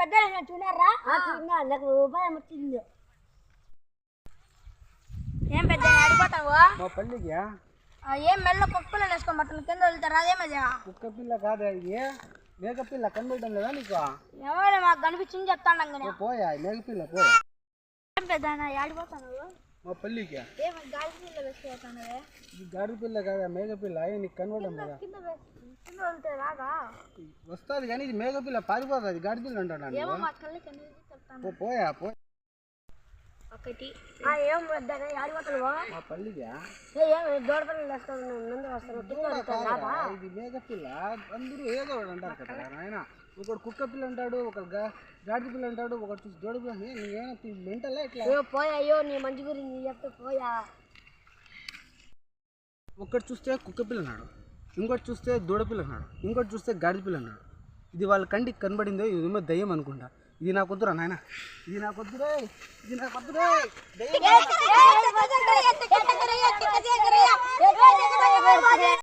పెద్ద చూడారా నాకు ఉపాయం వచ్చింది. ఏం పెద్ద అడిపోతావు మా పల్లికి ఏం మెల్ల కుక్క పిల్లని వేసుకోమంటాను కింద వెళ్తారా అదేమది కుక్క పిల్ల కాదా ఇది మేక పిల్ల కనబడటం లేదా నీకు ఎవరు మాకు కనిపించింది చెప్తాను పోయా మేక పిల్ల పోయా ఏం పెద్ద ఆడిపోతాను మా పల్లికి ఏమో గాడి పిల్ల వేసుకుపోతాను ఈ గాడి పిల్ల కాదా మేక పిల్ల నీకు కనబడటం లేదా కింద వెళ్తే రాగా వస్తుంది కానీ ఇది మేక పిల్ల పారిపోతుంది గాడి పిల్ల అంటాడు ఏమో మా కళ్ళకి అనేది చెప్తాను పోయా పో ఒకటి ఏం పెద్ద ఆడిపోతాను మా పల్లికి ఏం దూడ పిల్లలు వేసుకున్నాను ముందు వస్తాను ఇది మేక పిల్ల అందరూ ఏదో ఒకటి అంటారు కదా ఆయన ఒకడు కుక్క పిల్ల అంటాడు ఒక గాడి పిల్ల అంటాడు ఒకటి చూసి దూడ పిల్ల నీవేనా మెంటలా ఇట్లా పోయా నీ మంచి గురించి చెప్తే పోయా ఒకటి చూస్తే కుక్క పిల్ల అన్నాడు, ఇంకోటి చూస్తే దూడ పిల్ల అన్నాడు, ఇంకోటి చూస్తే గాడి పిల్ల అన్నాడు. ఇది వాళ్ళ కంటికి కనబడిందో ఇదేమో దయ్యం అనుకుంటా. ఇది నాకు వద్దురా నాయన, ఇది నాకు వద్దురే, ఇది నాకు వద్దురే దయ్యం.